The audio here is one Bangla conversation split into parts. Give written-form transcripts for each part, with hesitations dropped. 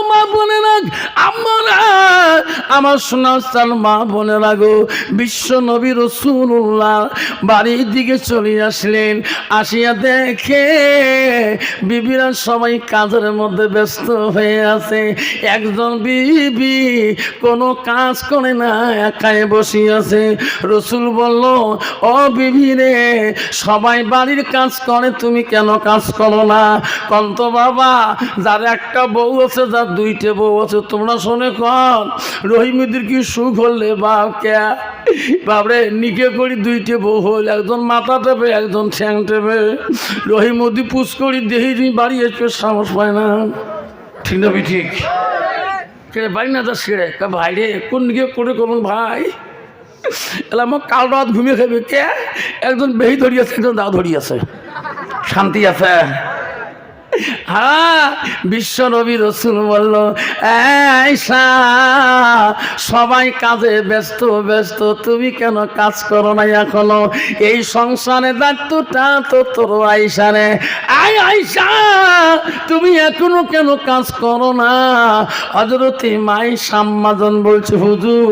মা বোনেরা, আমার সোনার মা বোনেরা গো, বিশ্ব নবী রাসূলুল্লাহ বাড়ির দিকে চলে আসলেন। আসিয়া দেখে বিবিরা সবাই কাজের মধ্যে ব্যস্ত হয়ে আছে। একজন বিবি কোনো কাজ করে না, একাই বসে আছে। রসুল বলল, ও বিবি রে, সবাই বাড়ির কাজ করে, তুমি কেন কাজ করো না? কন্ত বাবা, যার একটা বউ আছে, যার দুইটা বউ আছে, তোমরা শুনে কন রহিমুদ্দির কি সুখ হলে বাপ কে বাবরে নিকে করি দুইটে বউ হল, একজন মাথা টেপে একজন ঠ্যাং টেপে। রহিমুদ্দি পুষ করি দেহি বাড়ি এসে সাহস পায় না। ঠিক না ঠিক বাড়ি না, যা ছেড়ে ভাই রে কোন দিকে করে করুন ভাই, এলা আমার কাল রাত ঘুমিয়ে খাবে কে? একজন বেহি ধরিয়েছে, একজন দাও ধরিয়েছে, শান্তি আছে। হ্যাঁ, বিশ্ব নবী রাসূল বলল, আয়েশা সবাই কাজে ব্যস্ত ব্যস্ত, তুমি কেন কাজ করো না এখনো? এই সংসারে দায়িত্বটা তো তোর আয়েশা রে। আয়েশা তুমি এখনো কেন কাজ করো না? হযরতে মাই সাম্মাজন বলছে, হুজুর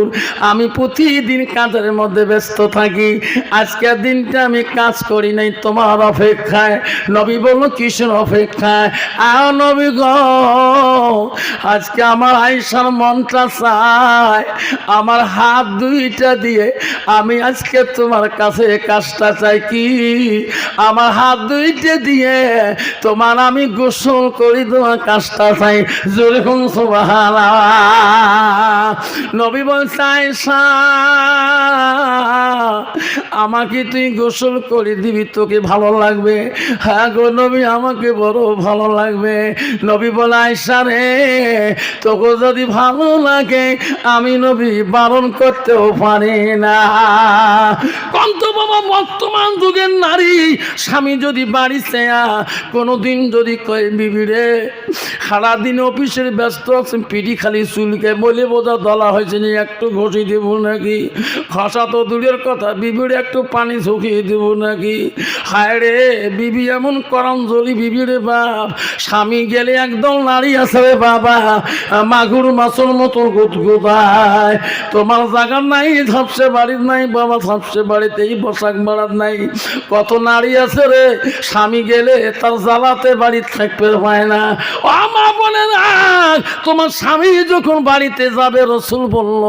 আমি প্রতিদিন কাজের মধ্যে ব্যস্ত থাকি, আজকের দিনটা আমি কাজ করি নাই তোমার অপেক্ষায়। নবী বলল, কিসের অপেক্ষায়? নবী গো, আজকে আমার আয়েশার মনটা চায়, আমার হাত দুইটা দিয়ে আমি আজকে তোমার কাছে কাজটা চাই কি, আমার হাত দুইটা দিয়ে তোমার আমি গোসল করি, তোমার কাজটা চাই। জোরে কোন সুবহানাল্লাহ। নবী বলছে, আয়েশা আমাকে তুই গোসল করে দিবি, তোকে ভালো লাগবে? হ্যাঁ গো নবী, আমাকে বড় ভালো লাগবে। নবী বলে, আয়েশা রে তোকে যদি ভালো লাগে আমি নবী বারণ করতেও পারি না। কন্ত বাবা, বর্তমান যুগের নারী স্বামী যদি বাড়িতে কোনোদিন যদি কয়, বিবি রে সারাদিন অফিসের ব্যস্ত আছেন, পিঠি খালি চুলকে বলে বোঝা দলা হয়েছে নি, একটু ঘষি দেব নাকি? ঘষা তো দূরের কথা, বিবির একটু পানি ঝুঁকিয়ে দেব নাকি? হায় রে বিবি এমন করঞ্জলি বিবি রে বাপ, স্বামী গেলে একদম নারী আছে রে বাবা, মাগুর মাছের মতো গুদগুদায়। তোমার জায়গা নাই, ঝাপসে বাড়ির নাই বাবা, ঝাপসে বাড়িতেই বসাক বাড়ার নাই। কত নারী আছে রে, স্বামী গেলে তার জ্বালাতে বাড়ি থাকতে পায় না। ও মা বোনেরা, তোমার স্বামী যখন বাড়িতে যাবে, রসুল বলল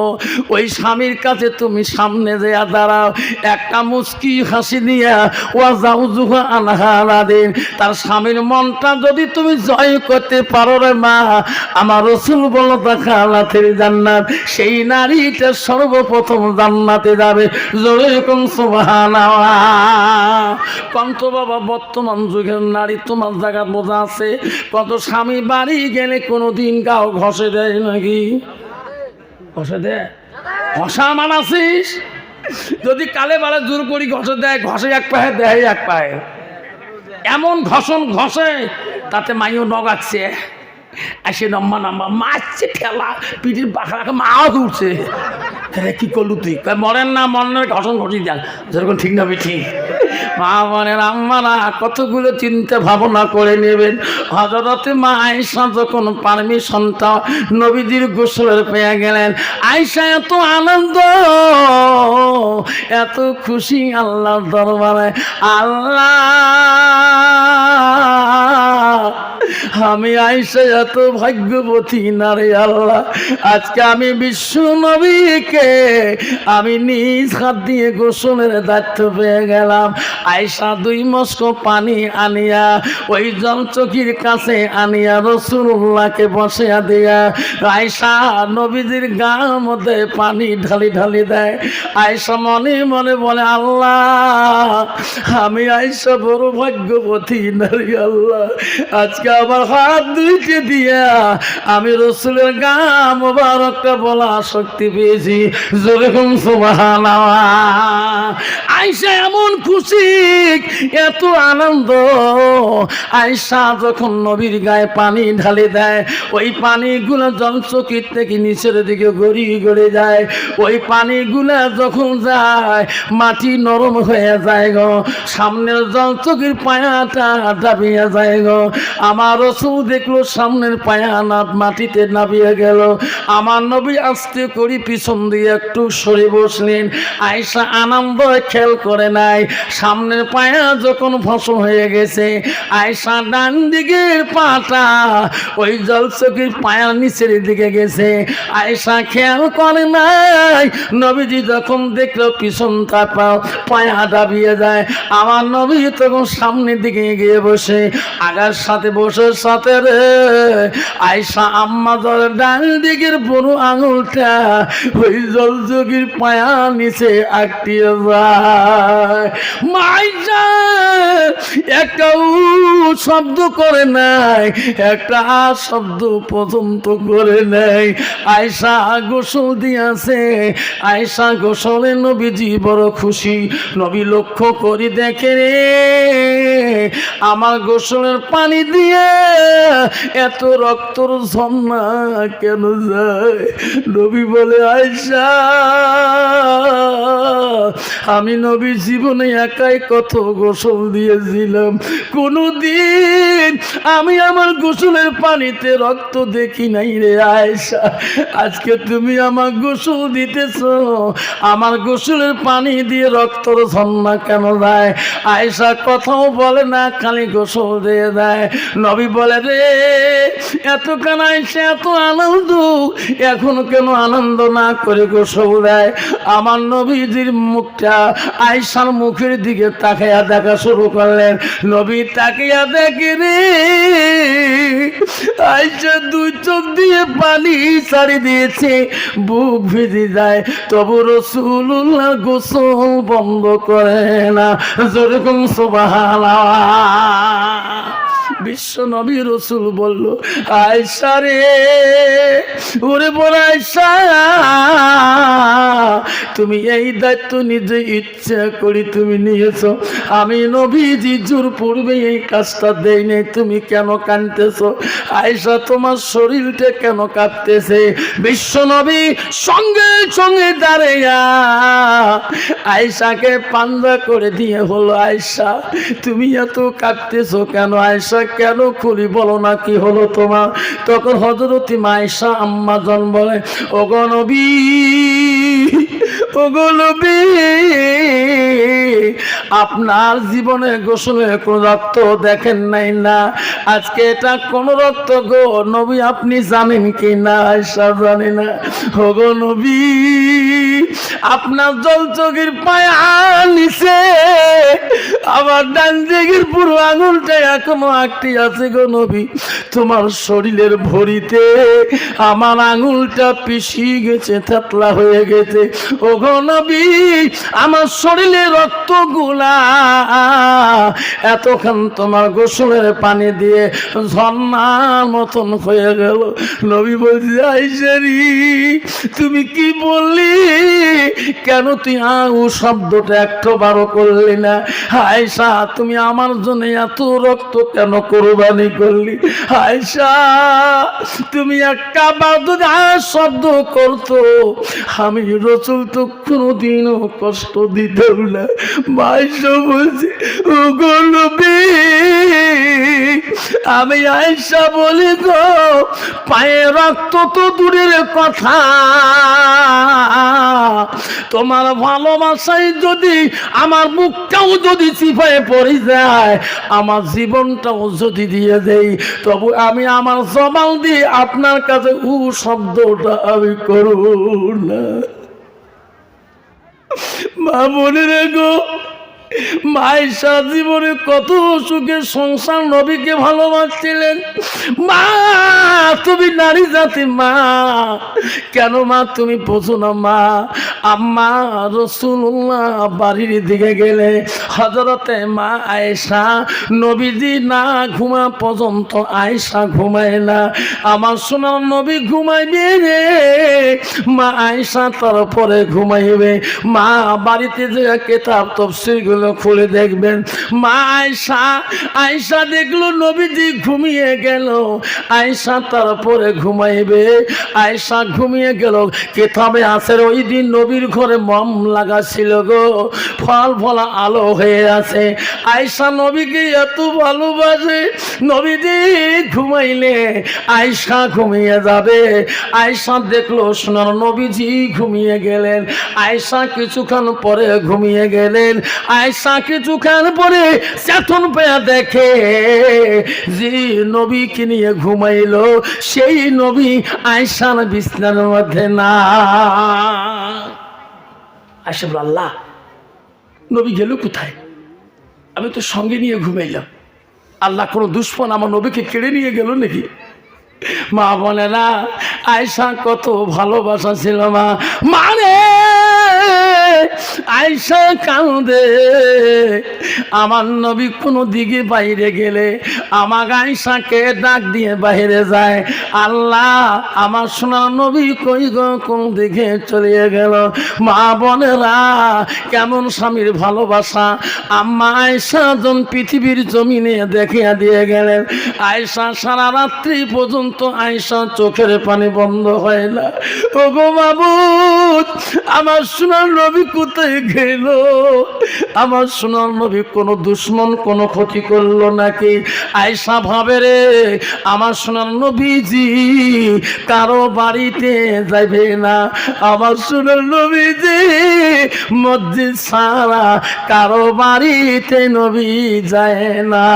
ওই স্বামীর কাছে তুমি সামনে যেয়া দাঁড়াও, একটা মুচকি হাসি দিয়া ও যাও জুহা আনহারা দিন। তার স্বামীর মনটা যদি তুমি জয় করতে পারো রে মা, আমার রসুল বলল দেখালাতের জান্নাত, সেই নারীটা সর্বপ্রথম জান্নাতে যাবে। জোরে কোন সুবহানাল্লাহ। কন্ত বাবা, বর্তমান যুগের নারী তোমার জায়গা বোঝা আছে? কত স্বামী বাড়ি গেলে কোনোদিন গাও ঘষে দেয় নাকি? ঘষে দেয়? ঘষা মানাছিস? যদি কালে বালে জোর করি ঘষে দেয়, ঘষে এক পায়ে দেয় এক পায়ে, এমন ঘষণ ঘষে তাতে মাইও নগাচ্ছে, এসে নম্বা নাম্বা মারছে, ঠেলা পিঠির বাঁকা মাও উঠছে। কি করলু তুই? মরেন না মনের ঘষণ ঘষি দেন, যেরকম ঠিক না ঠিক? মা বোনের আম্মারা কতগুলো চিন্তা ভাবনা করে নেবেন। হযরতে মা আয়েশা যখন পারমিশনটা নবীজির গোসলের পেয়ে গেলেন, আয়েশা এত আনন্দ, এত খুশি আল্লাহর দরবারে, আল্লাহ আমি আয়েশা এত ভাগ্যবতী নারী, আল্লাহ আজকে আমি বিশ্ব নবীকে আমি নিজ হাত দিয়ে গোসলের দায়িত্ব পেয়ে গেলাম। আয়েশা 2 মস্ক পানি আনিয়া ওই জলচকির কাছে আনিয়া রাসূলুল্লাহকে বসিয়া দিয়া আয়েশা নবীজির গার মধ্যে পানি ঢালি ঢালি দেয়। আয়েশা মনে মনে বলে, আল্লাহ আমি আয়েশা বড় ভাগ্যবতী নারী, আল্লাহ আজকে আমার হাত দুইটা দিয়া আমি রাসূলের গা মোবারকটা বলা শক্তি পেয়েছি। জোরে কোন সুবহানাল্লাহ। আয়েশা এমন খুশি, এত আনন্দ। আয়েশা যখন নবীর গায়ে পানি ঢালে দেয়, ওই পানিগুলো জলচকির থেকে নিচের দিকে গড়িয়ে গড়ে যায়। ওই পানিগুলা যখন যায় মাটি নরম হয়ে যায় গো, সামনের জলচকির পায়াটা দাবিয়ে যায় গো। আমার আমার রাসূল দেখলো সামনের পায়া মাটিতে নামিয়ে গেল। আমার নবী আস্তে করে পিছন দিয়ে একটু সরে বসলেন। আয়েশা আনন্দ খেয়াল করে নাই, সামনের পায়া যখন ফসল হয়ে গেছে, আয়েশা ডান দিকের পাটা ওই জলচকির পায়ার নিচের দিকে গেছে। আয়েশা খেয়াল করে নাই, নবীজি যখন দেখলো পিছনটা পায়া দাবিয়ে যায়, আমার নবী তখন সামনের দিকে গিয়ে বসে আগার সাথে বসে সাথে রে আয়েশা আম্মা ধরে ডান দিকের বড় আঙুলটা ওই জলচকির পায়া নিচে আটকিয়ে যায়। মাইশা একটা শব্দ করে নাই, একটা শব্দ পর্যন্ত করে নাই। আয়েশা গোসল দিয়েছে, আয়েশা গোসলে নবীজি বড় খুশি। নবী লক্ষ্য করি দেখে রে আমার গোসলের পানি দিয়ে এত রক্তর ঝর্ণা কেন যায়? নবী বলে আয়েশা আমি নবী জীবনে একাই কত গোসল দিয়েছিলাম, কোনদিন আমি আমার গোসলের পানিতে রক্ত দেখি নাই রে আয়েশা। আজকে তুমি আমার গোসল দিতেছ, আমার গোসলের পানি দিয়ে রক্তর ঝর্ণা কেন যায়? আয়েশা কথাও বলে না, খালি গোসল দিয়ে দেয়। নবী বলে রে এত কেন আয়েশা এত আনন্দ, এখন কেন আনন্দ না করে গোসল দেয়? আমার নবীজির মুখটা আয়েশার মুখের দিকে তাকাইয়া দেখা শুরু করলেন। নবী তাকিয়া দেখে রে আয়েশা দুই চোখ দিয়ে পানি ছাড়ি দিয়েছে, বুক ভিজে যায়, তবু রাসূলুল্লাহ গোসল বন্ধ করে না। যেরকম সুবহানাল্লাহ। বিশ্ব নবী রাসূল বলল আয়েশা রে ওরে বড় আয়েশা তুমি এই দায়িত্ব নিজে ইচ্ছা করি তুমি নিয়েছো, আমি নবীজি জোর পূর্বে এই কাজটা দেই নাই, তুমি কেন কাঁদতেছো? আয়েশা তোমার শরীরটা কেন কাঁপতেছে? বিশ্ব নবী সঙ্গে সঙ্গে দাঁড়াইয়া আয়েশাকে পাঞ্জা করে দিয়ে হলো আয়েশা তুমি এত কাঁদতেছো কেন? আয়েশা কেন খুলি বলো না কি হলো তোমার? তখন হযরত আয়েশা আম্মা জান বলে ওগো নবী, ওগো নবী আপনার জীবনে গোসলে কোনো রক্ত দেখেন নাই না, আজকে এটা কোন রক্ত গো নবী আপনি জানেন কি না? আয়েশা জানে না। ওগো নবী আপনার জল চোখের পায়া নিচে আমার ডান দিকের পুরো আঙুলটা এখনো আটটি আছে গো নবী, তোমার শরীরের ভরিতে আমার আঙুলটা পিছিয়ে গেছে, থেতলা হয়ে গেছে। ওগো নবী আমার শরীরে রক্তগুলা এতক্ষণ তোমার গোসলের পানি দিয়ে ঝর্ণার মতন হয়ে গেল। নবী বলছে আয়েশা রে তুমি কি বললি? কেন তুই ও শব্দটা একটু বারো করলি না? আয়েশা তুমি আমার জন্য এত রক্ত কেন কোরবানি করলি? আয়েশা তুমি একটা বার যদি শব্দ করতো আমি রাসূল তো কোনোদিনও কষ্ট দিতাম না। আয়েশা বলছে ওগো নবী আমি আয়েশা বলি গো পায়ে রক্ত তো দূরের কথা, তোমার ভালোবাসায় যদি আমার মুখটাও যদি চিপায় পড়ে যায়, আমার জীবনটাও যদি দিয়ে দেই, তবু আমি আমার জবান দিয়ে আপনার কাছে শব্দটা আমি করব না। মা মনে রেখো আয়েশা জীবনে কত সুখে সংসার নবীকে ভালোবাসছিলেন। মা তুমি নারী জাতি মা, কেন মা তুমি বোঝো না মা? আম্মা রাসূলুল্লাহ বাড়ির দিকে গেলে হযরতে মা আয়েশা নবীজি না ঘুমা পর্যন্ত আয়েশা ঘুমায় না। আমার সোনার নবী ঘুমাইবে রে, মা আয়েশা তারপরে ঘুমাইবে। মা বাড়িতে যে কিতাব তাফসীর গুলো খুলে দেখবেন, মা আয়েশা দেখলো নবীজি ঘুমিয়ে গেল। আয়েশা তার তারপরে ঘুমাইবে। আয়েশা ঘুমিয়ে গেল। কিতাবে আছে ওই দিন নবীর ঘরে মোম লাগা ছিল গো, ফল ফলা আলো হয়ে আছে। আয়েশা নবীকে এত ভালোবাসে, নবীজি ঘুমাইলে আয়েশা ঘুমিয়ে যাবে। আয়েশা দেখলো সোনার নবীজি ঘুমিয়ে গেলেন। আয়েশা কিছুক্ষণ পরে ঘুমিয়ে গেলেন। আয়েশা কিছুক্ষণ পরে চেতন পেয়ে দেখে যে নবীকে নিয়ে ঘুমাইলো, সেই নবী আয়েশার বিছানার মধ্যে না। আয়েশা বলল, আল্লাহ, নবী গেল কোথায়? আমি তো সঙ্গে নিয়ে ঘুমাইলাম। আল্লাহ কোনো দুশ্মন আমার নবীকে কেড়ে নিয়ে গেল নাকি? মা বলে না, আয়েশা কত ভালোবাসা ছিল মা। মানে আয়েশা কাঁদে, আমার নবী কোনো দিকে বাইরে গেলে আমার আয়েশাকে ডাক দিয়ে বাইরে যায়, আল্লাহ আমার সোনার নবী কই গো, কোন দিকে চলে গেল? মা বোনেরা, কেমন স্বামীর ভালোবাসা! আম্মা আয়েশা যখন পৃথিবীর জমিনে দেখিয়া দিয়ে গেলেন, আয়েশা সারা রাত্রি পর্যন্ত আয়েশা চোখের পানি বন্ধ হয় না। ওগো মাবুদ, আমার সোনার নবী কোথায় গেল? আমার সোনার নবী কোনো দুশ্মন কোনো ক্ষতি করলো নাকি? আয়েশা ভাবে রে, আমার সোনার নবীজি কারো বাড়িতে যাবে না, আমার সোনার নবীজি মসজিদ ছাড়া কারো বাড়িতে নবী যায় না।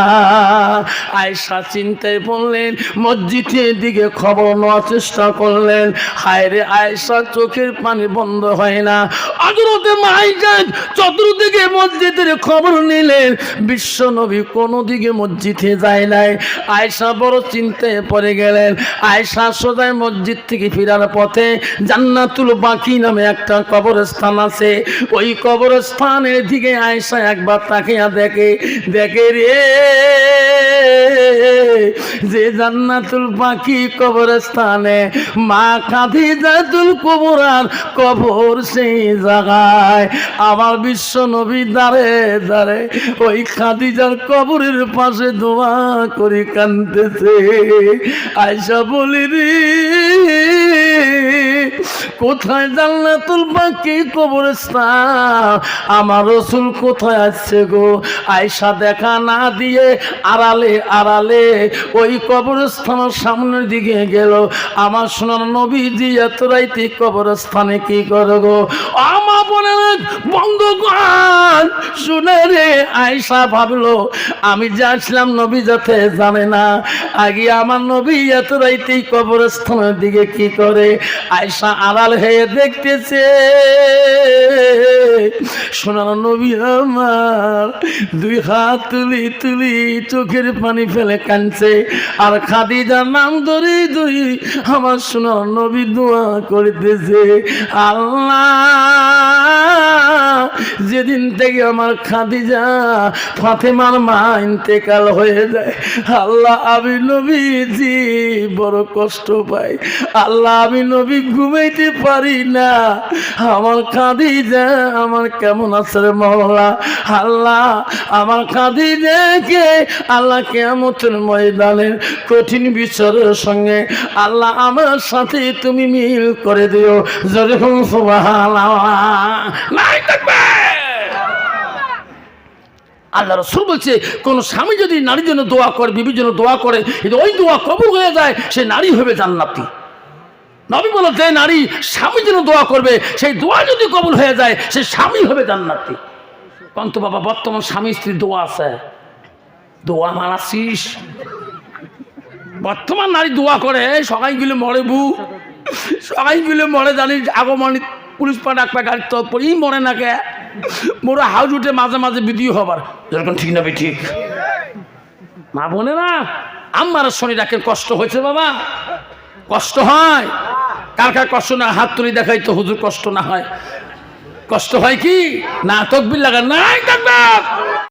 আয়েশা চিন্তায় পড়লেন, মসজিদের দিকে খবর নেওয়ার চেষ্টা করলেন। হায় রে, আয়েশা চোখের পানি বন্ধ হয় না। হযরতে আয়েশা চতুর্দিকে মসজিদের খবর নিলেন, বিশ্ব নবী কোনো দিকে মসজিদে যায় নাই। আয়েশা বড় চিন্তায় পড়ে গেলেন। আয়েশা সোজাই মসজিদ থেকে ফেরার পথে জান্নাতুল বাকি নামে একটা কবরস্থান আছে, ওই কবরস্থানের দিকে আয়েশা একবার তাকিয়া দেখে রে, যে জান্নাতুল বাকি কবরস্থানে মা খাদিজাতুল কুবরার কবর, সেই জায়গায় আমার বিশ্ব নবী দাঁড়ে দাঁড়ে ওই খাদিজার কবরের পাশে দোয়া করে কাঁদতেছে। আয়েশা বলি রে, কোথায় জান্নাতুল বাকি কবরস্থান? আমার রাসূল কোথায় আছে গো? আয়েশা দেখা না দিয়ে আড়ালে আড়ালে ওই কবরস্থানের সামনের দিকে গেল। আমার সোনার নবীজি এত রাইতে কবরস্থানে কি করে গো? আমার বলে বন্ধুগণ শুনে রে, আয়েশা ভাবলো আমি যে আসলাম নবী যাতে জানে না, আগে আমার নবী এত রাইতে কবরস্থানের দিকে কি করে? আয়েশা আড়াল হয়ে দেখতেছে, সোনার নবী আমার দুই হাত তুলি তুলি চোখের পানি ফেলে কাঁদছে, আর খাদিজার নাম ধরে ধরে আমার সোনার নবী দোয়া করতেছে, আল্লাহ যেদিন থেকে আমার খাদিজা ফাতেমার মা ইন্তেকাল হয়ে যায়, আল্লাহ আমি নবীজি বড় কষ্ট পাই। আল্লাহ আমি নবী ঘুমাইতে পারি না। আমার খাদিজা আমার কেমন আছে রে মওলা? আল্লাহ আমার খাদিজাকে আল্লাহ কিয়ামতের ময়দানের কঠিন বিচারের সঙ্গে আল্লাহ আমার সাথে তুমি মিল করে দিও। যেরকম সুবহানাল্লাহ নাই থাকবে। আল্লাহ রাসূল বলছে, কোন স্বামী যদি নারীর জন্য দোয়া করে, বিবির জন্য দোয়া করে, যদি ওই দোয়া কবুল হয়ে যায়, সে নারী হবে জান্নাতি। নবী বলে, যে নারী স্বামীর জন্য দোয়া করবে, সেই দোয়া যদি কবুল হয়ে যায়, সে স্বামী হবে জান্নাতি। কিন্তু বাবা, বর্তমান স্বামী স্ত্রীর দোয়া আছে, দোয়া মানাসিস। বর্তমান নারী দোয়া করে, সবাই গেলে মরে বু, সবাই গেলে মরে, জানিস আগমনী পুলিশ পা ডাকপা গাড়ি তো পরেই মরে না কে, মোরা হাউজ উঠে মাঝে মাঝে ভিডিও হবার, যেরকম ঠিক না বে ঠিক। মা বোনে না, আমার শনি ডাকেন, কষ্ট হয়েছে বাবা, কষ্ট হয়। কার কার কষ্ট না হাত তুলি দেখাই তো হুজুর, কষ্ট না হয়? কষ্ট হয় কি না? তকবির লাগা নাই, তাকবীর।